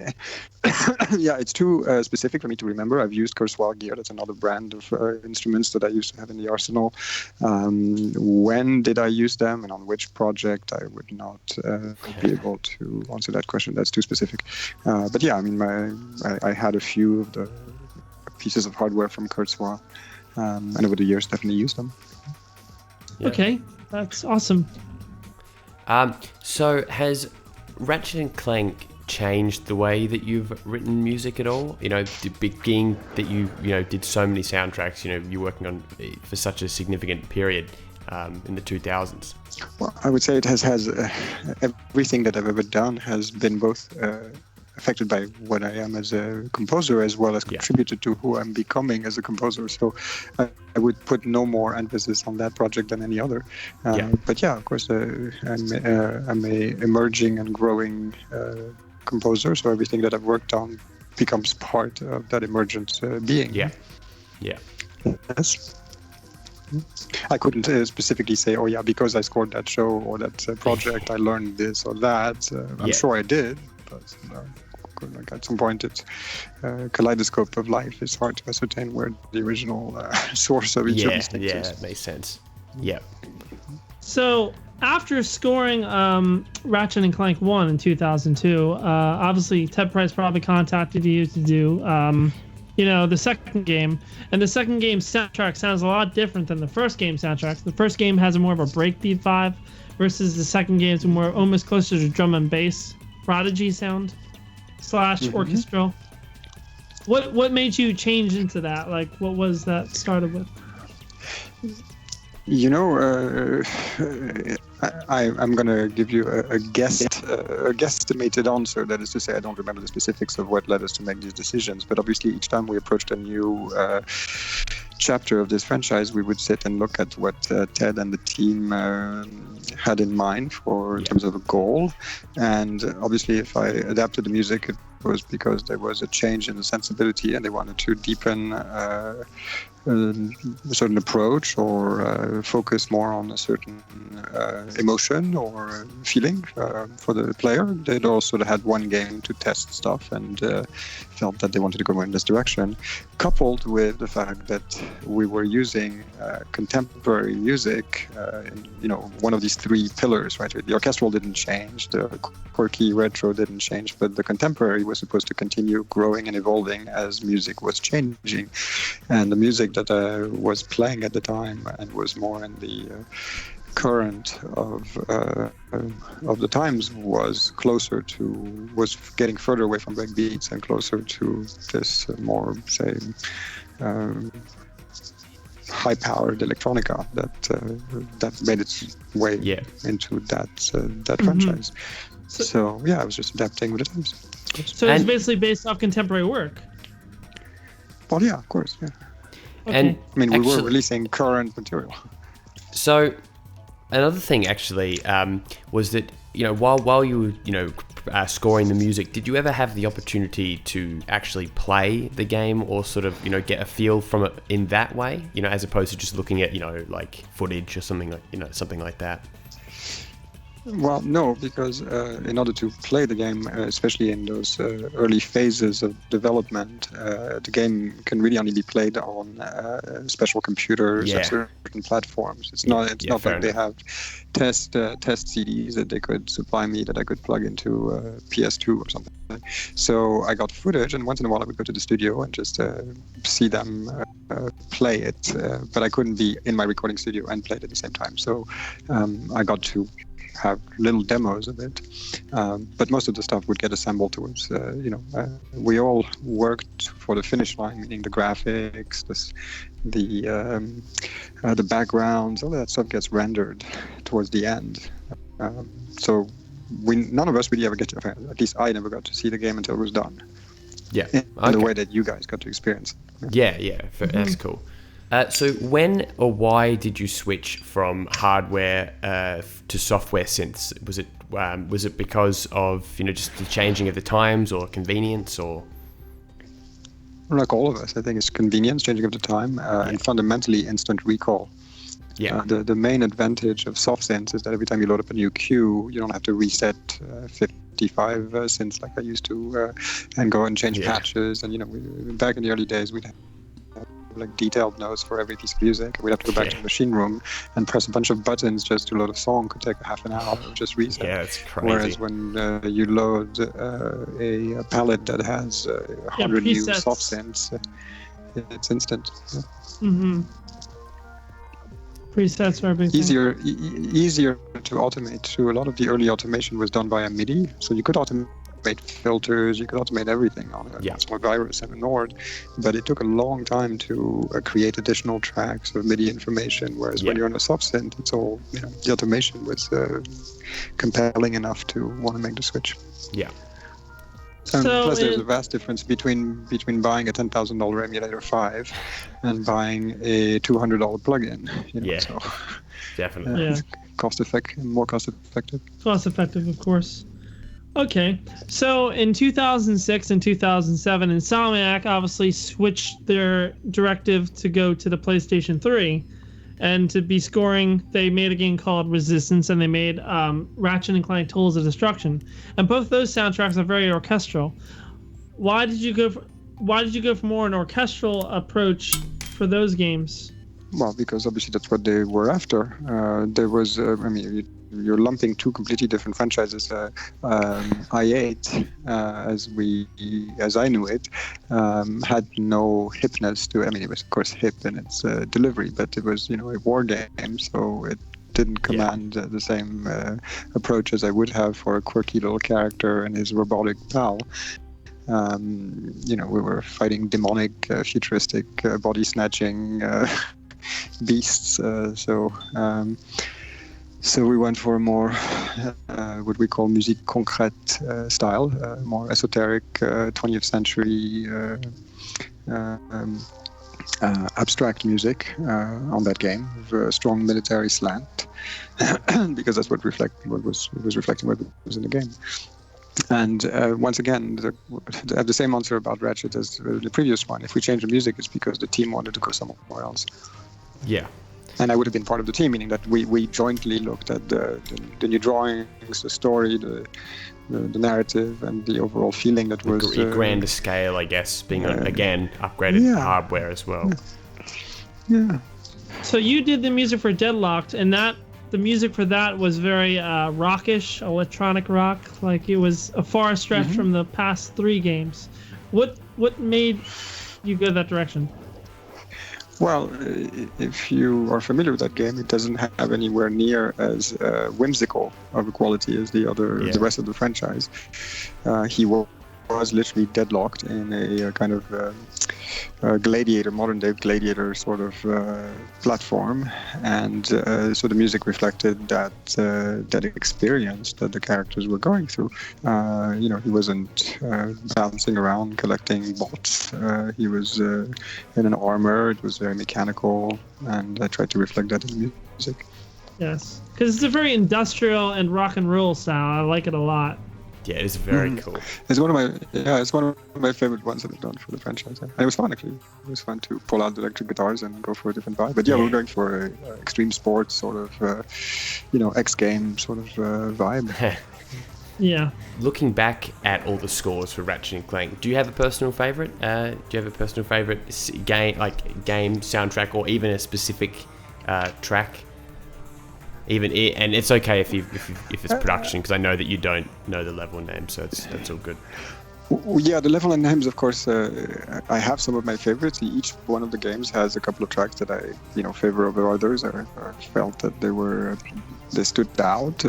Yeah, it's too specific for me to remember. I've used Kurzweil gear. That's another brand of instruments that I used to have in the arsenal. When did I use them and on which project? I would not be able to answer that question. That's too specific. But yeah, I mean, I had a few of the pieces of hardware from Kurzweil, and over the years definitely used them. Yeah. Okay, that's awesome. So has Ratchet & Clank changed the way that you've written music at all? Being that you did so many soundtracks, you're working on for such a significant period in the 2000s. Well, I would say it has everything that I've ever done has been both affected by what I am as a composer, as well as contributed to who I'm becoming as a composer. So I would put no more emphasis on that project than any other. But yeah, of course, I'm a emerging and growing composer. So everything that I've worked on becomes part of that emergent being. Yeah. Yes. I couldn't specifically say, because I scored that show or that project, I learned this or that. I'm sure I did, but at some point, it's kaleidoscope of life. It's hard to ascertain where the original source of each of these things is. Yeah, that makes sense. Yeah. So after scoring Ratchet & Clank 1 in 2002, obviously Ted Price probably contacted you to do the second game, and the second game's soundtrack sounds a lot different than the first game's soundtrack. The first game has more of a breakbeat vibe, versus the second games more almost closer to drum and bass, prodigy sound / orchestral. What made you change into that? Like, what was that started with? You know, I'm going to give you a guesstimated answer. That is to say, I don't remember the specifics of what led us to make these decisions. But obviously, each time we approached a new chapter of this franchise, we would sit and look at what Ted and the team had in mind in terms of a goal. And obviously, if I adapted the music, it was because there was a change in the sensibility and they wanted to deepen a certain approach or focus more on a certain emotion or feeling for the player. They'd also had one game to test stuff and felt that they wanted to go in this direction, coupled with the fact that we were using contemporary music, one of these three pillars, right? The orchestral didn't change, the quirky retro didn't change, but the contemporary was supposed to continue growing and evolving as music was changing. And the music that was playing at the time and was more in the current of the times was getting further away from breakbeats and closer to this more, say, high-powered electronica that made its way into that franchise. So I was just adapting with the times. So it's basically based off contemporary work. Well, yeah, of course, yeah. Okay. And I mean, we were releasing current material. So another thing actually was that, while you were, scoring the music, did you ever have the opportunity to actually play the game or sort of, get a feel from it in that way, as opposed to just looking at, like footage or something like that? Well, no, because in order to play the game, especially in those early phases of development, the game can really only be played on special computers at certain platforms. It's not like they have test CDs that they could supply me that I could plug into PS2 or something. So I got footage, and once in a while I would go to the studio and just see them play it, but I couldn't be in my recording studio and play it at the same time. So I got to have little demos of it, but most of the stuff would get assembled towards, we all worked for the finish line, meaning the graphics, the backgrounds, all that stuff gets rendered towards the end. So none of us really ever at least I never got to see the game until it was done. Yeah. In the way that you guys got to experience it. Yeah, that's cool. So when or why did you switch from hardware to software synths? Was it because of just the changing of the times or convenience or? Like all of us, I think it's convenience, changing of the time, and fundamentally instant recall. Yeah. The main advantage of soft synths is that every time you load up a new queue, you don't have to reset 55 synths like I used to, and go and change patches. And back in the early days, we'd have like detailed notes for every piece of music. We'd have to go back to the machine room and press a bunch of buttons just to load a song. Could take half an hour or just reset. Yeah, it's crazy. Whereas when you load a palette that has 100 new soft synths, it's instant. Yeah. Mm-hmm. Presets are a big easier to automate too. A lot of the early automation was done via MIDI, so you could automate filters, you could automate everything on a small virus and a Nord, but it took a long time to create additional tracks of MIDI information, whereas when you're on a soft synth, it's all, the automation was compelling enough to want to make the switch. Yeah. Plus, there's a vast difference between buying a $10,000 emulator 5 and buying a $200 plugin. So, definitely. It's more cost effective. Cost effective, of course. Okay, so in 2006 and 2007, Insomniac obviously switched their directive to go to the PlayStation 3, and to be scoring, they made a game called Resistance, and they made Ratchet and Clank Tools of Destruction, and both those soundtracks are very orchestral. Why did you go for more an orchestral approach for those games? Well, because obviously that's what they were after. There was, you're lumping two completely different franchises. I8, as I knew it, had no hipness to. It was of course hip in its delivery, but it was a war game, so it didn't command the same approach as I would have for a quirky little character and his robotic pal. We were fighting demonic, futuristic, body snatching beasts. So we went for a more what we call musique concrète style, more esoteric 20th century abstract music on that game, with a strong military slant, because that's what was reflecting what was in the game. And once again, I have the same answer about Ratchet as the previous one. If we change the music, it's because the team wanted to go somewhere else. Yeah. And I would have been part of the team, meaning that we jointly looked at the new drawings, the story, the narrative, and the overall feeling that was... A grander scale, I guess, being, again, upgraded hardware as well. Yeah. So you did the music for Deadlocked, and the music for that was very rockish, electronic rock. Like, it was a far stretch from the past 3 games. What made you go that direction? Well, if you are familiar with that game, it doesn't have anywhere near as whimsical of a quality as the rest of the franchise. He was literally deadlocked in a kind of gladiator, modern day gladiator sort of platform, and so the music reflected that experience that the characters were going through. He wasn't bouncing around collecting bots. He was in an armor. It was very mechanical, and I tried to reflect that in the music. Yes, because it's a very industrial and rock and roll style. I like it a lot. Yeah, it is very cool. It's one of my favorite ones that I've done for the franchise. And it was fun, actually. It was fun to pull out the electric guitars and go for a different vibe. But we were going for a extreme sports sort of, X game sort of vibe. Yeah. Looking back at all the scores for Ratchet and Clank, do you have a personal favorite? Do you have a personal favorite game soundtrack, or even a specific track? And it's okay if it's production, because I know that you don't know the level name, so that's all good. Yeah, the level and names, of course, I have some of my favorites. Each one of the games has a couple of tracks that I favor over others, or felt that they stood out.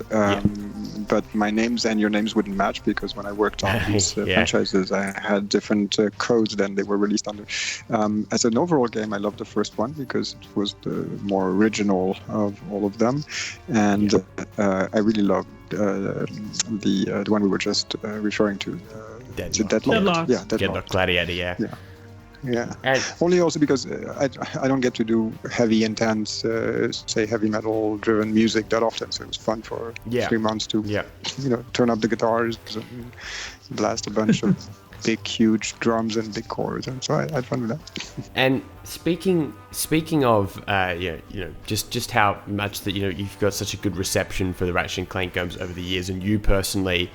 But my names and your names wouldn't match, because when I worked on these franchises, I had different codes than they were released under. As an overall game, I love the first one because it was the more original of all of them, and I really loved the one we were just referring to. Deadlocked. Yeah, Deadlocked Gladiator, Yeah. And only also because I don't get to do heavy, intense, say heavy metal driven music that often. So it was fun for 3 months to, turn up the guitars and blast a bunch of big, huge drums and big chords. And so I had fun with that. And speaking of, just how much that, you've got such a good reception for the Ratchet and Clank games over the years, and you personally,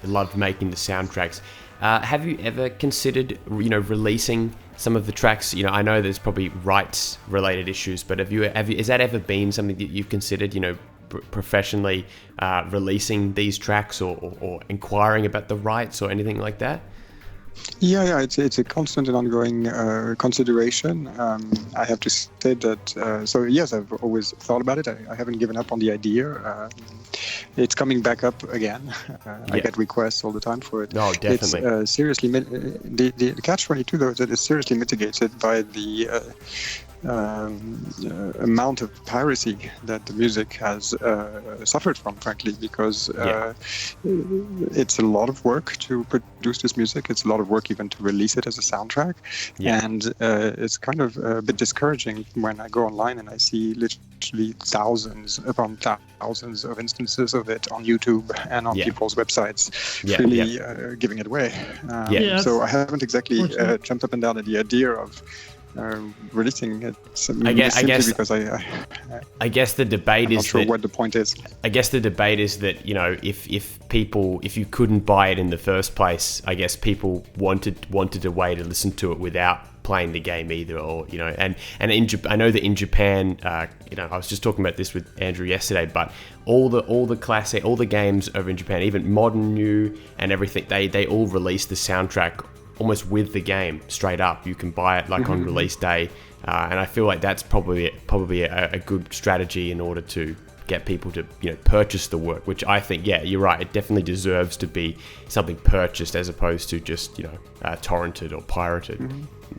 loved making the soundtracks. Have you ever considered, releasing some of the tracks? I know there's probably rights-related issues, but has that ever been something that you've considered, professionally releasing these tracks, or inquiring about the rights or anything like that? Yeah, it's a constant and ongoing consideration. I have to say that, yes, I've always thought about it. I haven't given up on the idea. It's coming back up again. I get requests all the time for it. Oh, definitely. It's seriously, the catch-22, though, that is seriously mitigated by the amount of piracy that the music has suffered from, frankly, because it's a lot of work to produce this music. It's a lot of work even to release it as a soundtrack. And it's kind of a bit discouraging when I go online and I see literally thousands upon thousands of instances of it on YouTube and on people's websites, freely giving it away. So I haven't exactly jumped up and down at the idea of releasing it. I guess because I guess the debate I'm is not sure that, what the point is. I guess the debate is that if you couldn't buy it in the first place, I guess people wanted a way to listen to it without playing the game either, or and I know that in Japan, I was just talking about this with Andrew yesterday, but all the games over in Japan, even modern, new, and everything, they all release the soundtrack almost with the game straight up. You can buy it like on release day, and I feel like that's probably a good strategy in order to get people to purchase the work, which I think, yeah, you're right, it definitely deserves to be something purchased as opposed to just torrented or pirated.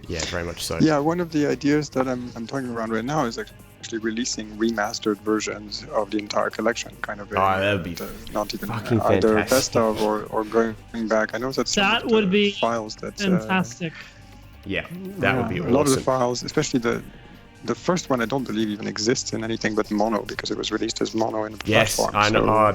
Yeah, very much so. Yeah, one of the ideas that I'm talking around right now is actually releasing remastered versions of the entire collection, kind of that would be not even either best of or going back. I know that would be files that fantastic. Yeah, that would be awesome. A lot of the files, especially the first one, I don't believe even exists in anything but mono, because it was released as mono in the platform. Yes, I know.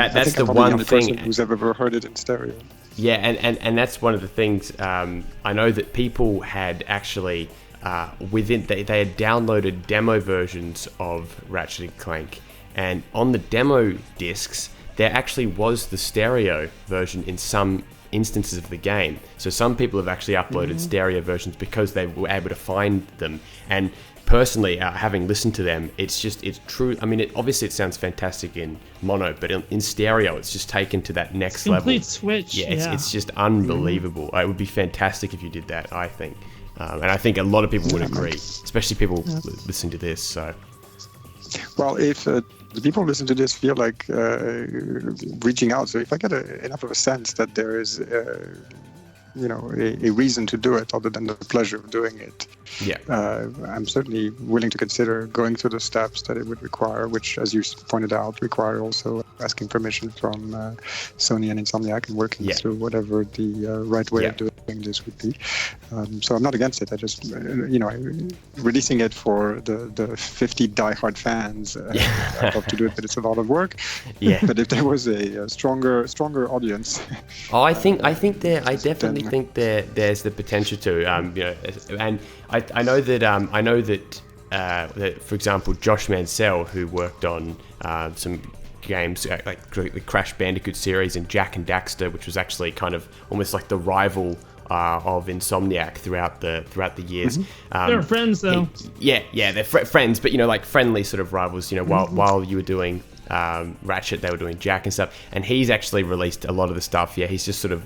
That's the one thing. Who's ever heard it in stereo? Yeah, and that's one of the things. I know that people had actually they had downloaded demo versions of Ratchet & Clank, and on the demo discs there actually was the stereo version in some instances of the game. So some people have actually uploaded stereo versions because they were able to find them. And personally, having listened to them, it's true. I mean, obviously it sounds fantastic in mono, but in stereo, it's just taken to that next level. Complete switch. Yeah, it's just unbelievable. It would be fantastic if you did that, I think. And I think a lot of people would agree, especially people listening to this. So, well, if the people who listen to this feel like reaching out, so if I get enough of a sense that there is, a reason to do it other than the pleasure of doing it, I'm certainly willing to consider going through the steps that it would require, which, as you pointed out, require also asking permission from Sony and Insomniac and working through whatever the right way of doing this would be. So I'm not against it. I just, releasing it for the 50 diehard fans, I'd love to do it, but it's a lot of work. Yeah. But if there was a stronger audience, I definitely think there's the potential to, and I know that for example, Josh Mansell, who worked on some games like the Crash Bandicoot series and Jak and Daxter, which was actually kind of almost like the rival of Insomniac throughout the years. They're friends though. They're friends, but like friendly sort of rivals. While you were doing Ratchet, they were doing Jak and stuff, and he's actually released a lot of the stuff. Yeah, he's just sort of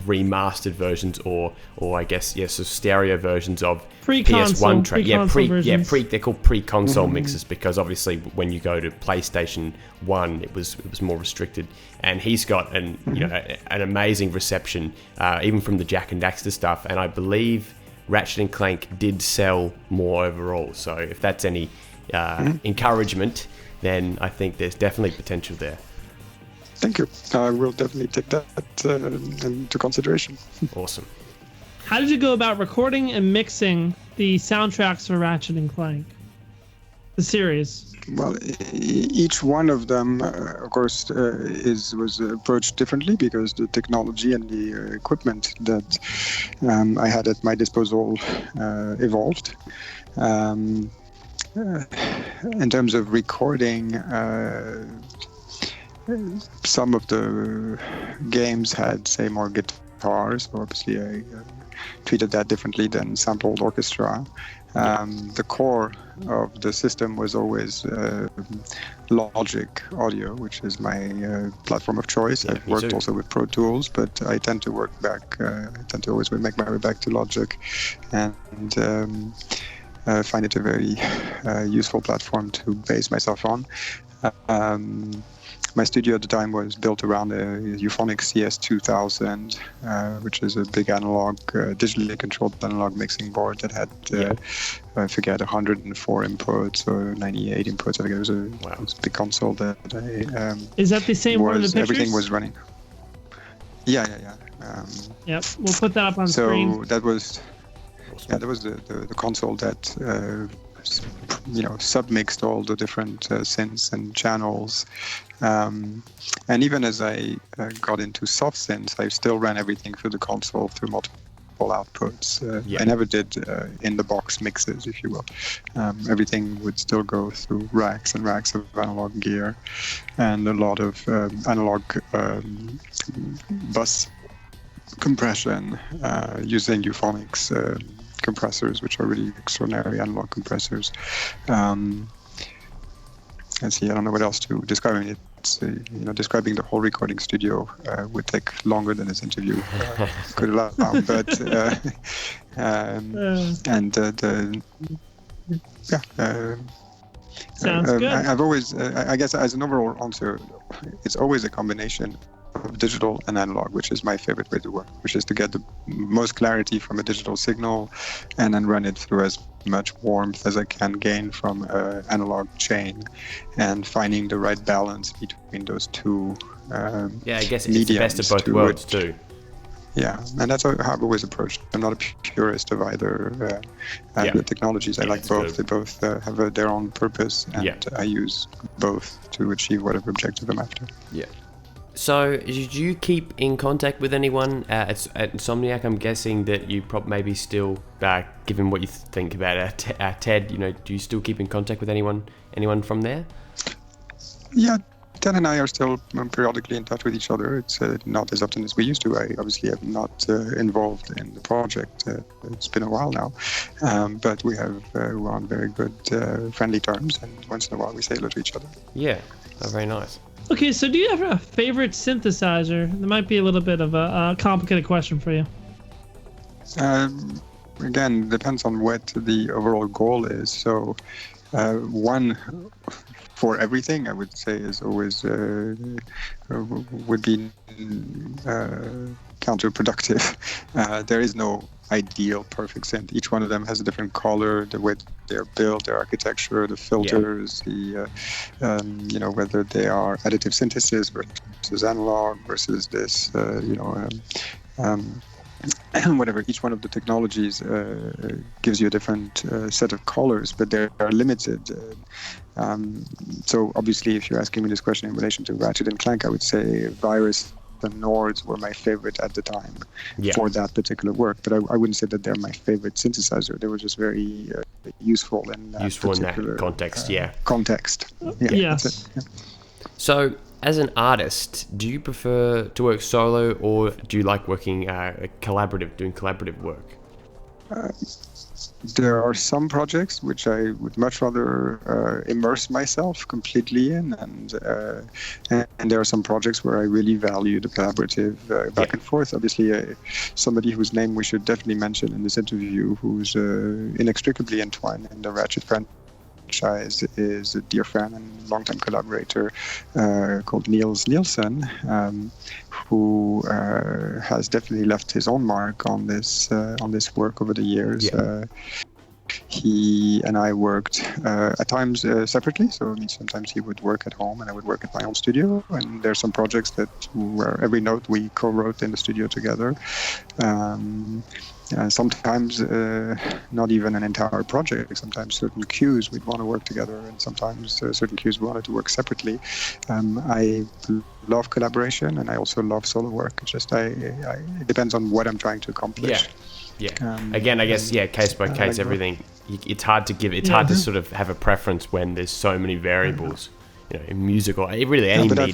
remastered versions or I guess sort of stereo versions of PS1 track. They're called pre-console mixes, because obviously when you go to PlayStation 1 it was more restricted, and he's got an amazing reception even from the Jak and Daxter stuff, and I believe Ratchet & Clank did sell more overall. So if that's any encouragement, then I think there's definitely potential there. Thank you. I will definitely take that into consideration. Awesome. How did you go about recording and mixing the soundtracks for Ratchet & Clank, the series? Well, each one of them, of course, was approached differently, because the technology and the equipment that I had at my disposal evolved. In terms of recording, some of the games had, say, more guitars, so obviously I treated that differently than sampled orchestra. The core of the system was always Logic Audio, which is my platform of choice. I've worked also with Pro Tools, but I tend to always make my way back to Logic, and find it a very useful platform to base myself on. My studio at the time was built around a Euphonic CS2000, which is a big analog, digitally controlled analog mixing board that had, I forget, 104 inputs or 98 inputs. I think it was a big console that is that the same one in the pictures? Everything was running. Yeah. Yep, we'll put that up on screen. So that was the console that submixed all the different synths and channels, and even as I got into soft synths, I still ran everything through the console through multiple outputs. I never did in the box mixes, if you will. Everything would still go through racks and racks of analog gear, and a lot of analog bus compression using Euphonics compressors, which are really extraordinary analog compressors. Let's see, I don't know what else to describe it. It's, describing the whole recording studio would take longer than this interview could allow. But Sounds good. I've always, I guess, as an overall answer, it's always a combination of digital and analog, which is my favorite way to work, which is to get the most clarity from a digital signal and then run it through as much warmth as I can gain from an analog chain, and finding the right balance between those two. I guess it's the best of both worlds too. Yeah, and that's how I've always approached. I'm not a purist of either technologies. I like both. Good. They both have their own purpose, and I use both to achieve whatever objective I'm after. Yeah. So, did you keep in contact with anyone at Insomniac? I'm guessing that you maybe still, given what you think about Ted, do you still keep in contact with anyone from there? Yeah. Ted and I are still periodically in touch with each other. It's not as often as we used to. I obviously am not involved in the project. It's been a while now. But we're on very good friendly terms, and once in a while we say hello to each other. Yeah, very nice. Okay, so do you have a favorite synthesizer? There might be a little bit of a complicated question for you. Again, depends on what the overall goal is. So one for everything, I would say, is always would be counterproductive. There is no ideal perfect synth. Each one of them has a different color, the way they're built, their architecture, the filters, whether they are additive synthesis versus analog versus this, whatever. Each one of the technologies gives you a different set of colors, but they are limited. So obviously, if you're asking me this question in relation to Ratchet and Clank, I would say Virus and Nords were my favorite at the time for that particular work. But I wouldn't say that they're my favorite synthesizer. They were just very useful in that context. Context. Yes. So, as an artist, do you prefer to work solo, or do you like working doing collaborative work? There are some projects which I would much rather immerse myself completely in, and there are some projects where I really value the collaborative back and forth. Obviously, somebody whose name we should definitely mention in this interview, who's inextricably entwined in the Ratchet franchise, is a dear friend and longtime collaborator called Niels Nielsen, who has definitely left his own mark on this work over the years. He and I worked at times separately, so sometimes he would work at home and I would work at my own studio, and there's some projects where every note we co-wrote in the studio together. Sometimes not even an entire project. Sometimes certain cues we'd want to work together, and sometimes certain cues we wanted to work separately. I love collaboration, and I also love solo work. It's just it depends on what I'm trying to accomplish. Again, I guess case by case, everything. It's hard to give. It's hard to sort of have a preference when there's so many variables. In music or really any medium.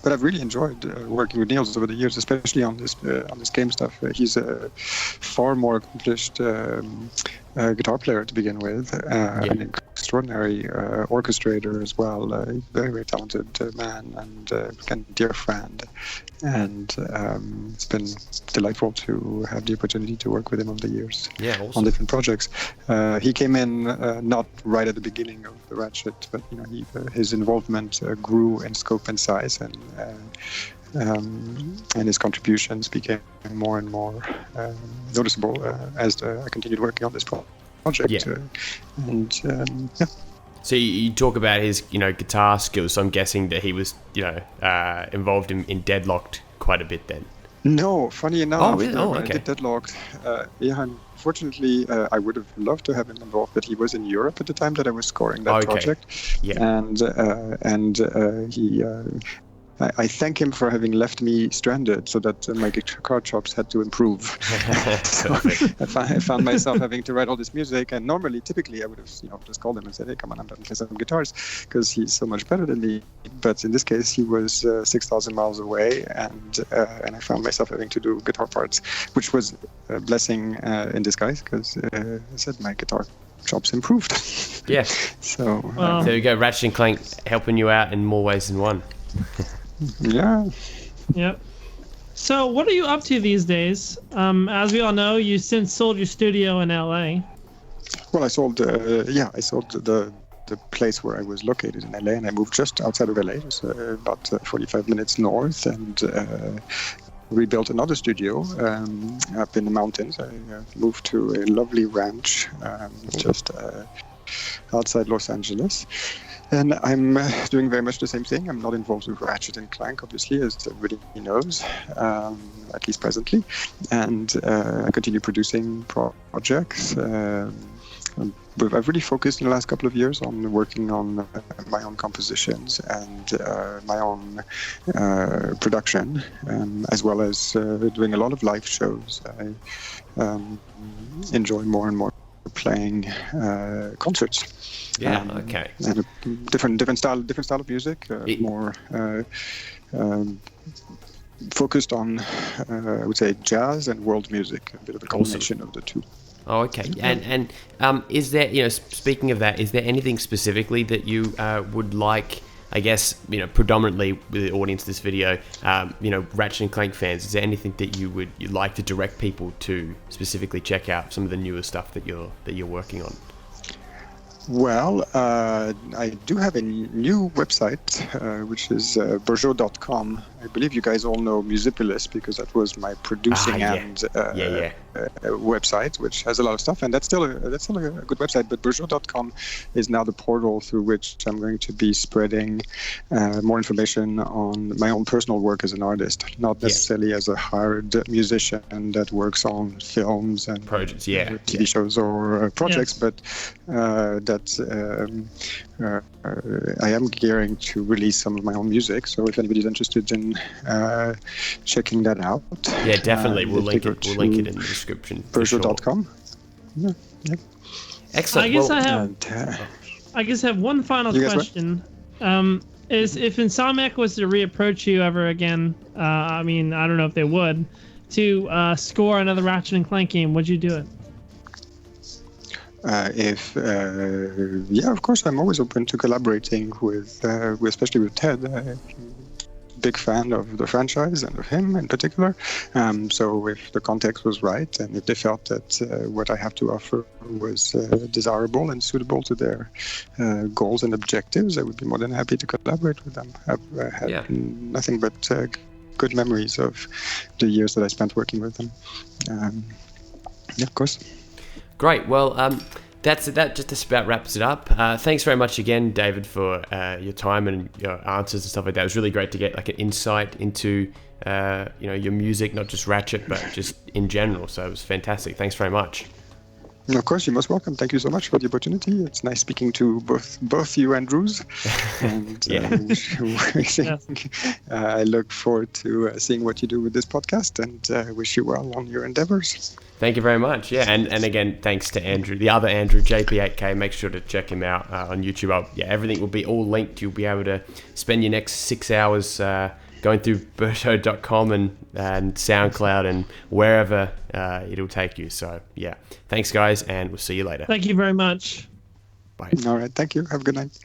But I've really enjoyed working with Niels over the years, especially on this game stuff. He's a far more accomplished guitar player to begin with, an extraordinary orchestrator as well. Very, very talented man and dear friend. And it's been delightful to have the opportunity to work with him over the years on different projects. He came in not right at the beginning of the Ratchet, but his involvement grew in scope and size, and his contributions became more and more noticeable as I continued working on this project. So you talk about his, guitar skills. So I'm guessing that he was, involved in Deadlocked quite a bit then. No, funny enough. Oh, really? Oh, okay. I did Deadlocked. Unfortunately, I would have loved to have him involved, but he was in Europe at the time that I was scoring that project. And he. I thank him for having left me stranded, so that my guitar chops had to improve. So I found myself having to write all this music, and typically, I would have just called him and said, "Hey, come on, I'm done playing some guitars," because he's so much better than me. But in this case, he was 6,000 miles away, and I found myself having to do guitar parts, which was a blessing in disguise, because I said my guitar chops improved. So there you go, Ratchet and Clank helping you out in more ways than one. Yep. So what are you up to these days? As we all know, you since sold your studio in LA. Well, I sold the place where I was located in LA, and I moved just outside of LA, just about 45 minutes north, and rebuilt another studio up in the mountains. I moved to a lovely ranch just outside Los Angeles. And I'm doing very much the same thing. I'm not involved with Ratchet and Clank, obviously, as everybody knows, at least presently. And I continue producing projects. I've really focused in the last couple of years on working on my own compositions and my own production, as well as doing a lot of live shows. I enjoy more and more playing concerts. Yeah. Okay. And a different style of music, more focused on, I would say, jazz and world music, a bit of a combination of the two. Oh, okay. And is there, speaking of that, is there anything specifically that you would like, I guess, predominantly with the audience of this video, Ratchet and Clank fans, is there anything that you'd like to direct people to specifically check out some of the newer stuff that you're working on? Well, I do have a new website, which is Bergeaud.com. I believe you guys all know Musipilist because that was my producing website, which has a lot of stuff, and that's still a good website. But Bergeaud.com is now the portal through which I'm going to be spreading more information on my own personal work as an artist, not necessarily as a hired musician that works on films and projects, TV shows or projects, but that I am gearing to release some of my own music. So if anybody's interested in checking that out, definitely we'll link it in the description. Bergeaud.com. Sure. Excellent. I guess I have one final question. Is if Insomniac was to reapproach you ever again, I don't know if they would, to score another Ratchet and Clank game, would you do it? Of course, I'm always open to collaborating with especially with Ted. I'm a big fan of the franchise and of him in particular. So if the context was right and if they felt that what I have to offer was desirable and suitable to their goals and objectives, I would be more than happy to collaborate with them. I've had nothing but good memories of the years that I spent working with them. Of course. Great. Well, that just about wraps it up. Thanks very much again, David, for your time and your answers and stuff like that. It was really great to get like an insight into your music, not just Ratchet, but just in general. So it was fantastic. Thanks very much. Of course, you're most welcome. Thank you so much for the opportunity. It's nice speaking to both you and Drews. And I look forward to seeing what you do with this podcast, and wish you well on your endeavors. Thank you very much. Yeah, and again, thanks to Andrew, the other Andrew, JP8K. Make sure to check him out on YouTube. Everything will be all linked. You'll be able to spend your next 6 hours going through Bergeaud.com and SoundCloud and wherever it'll take you. So, thanks, guys, and we'll see you later. Thank you very much. Bye. All right, thank you. Have a good night.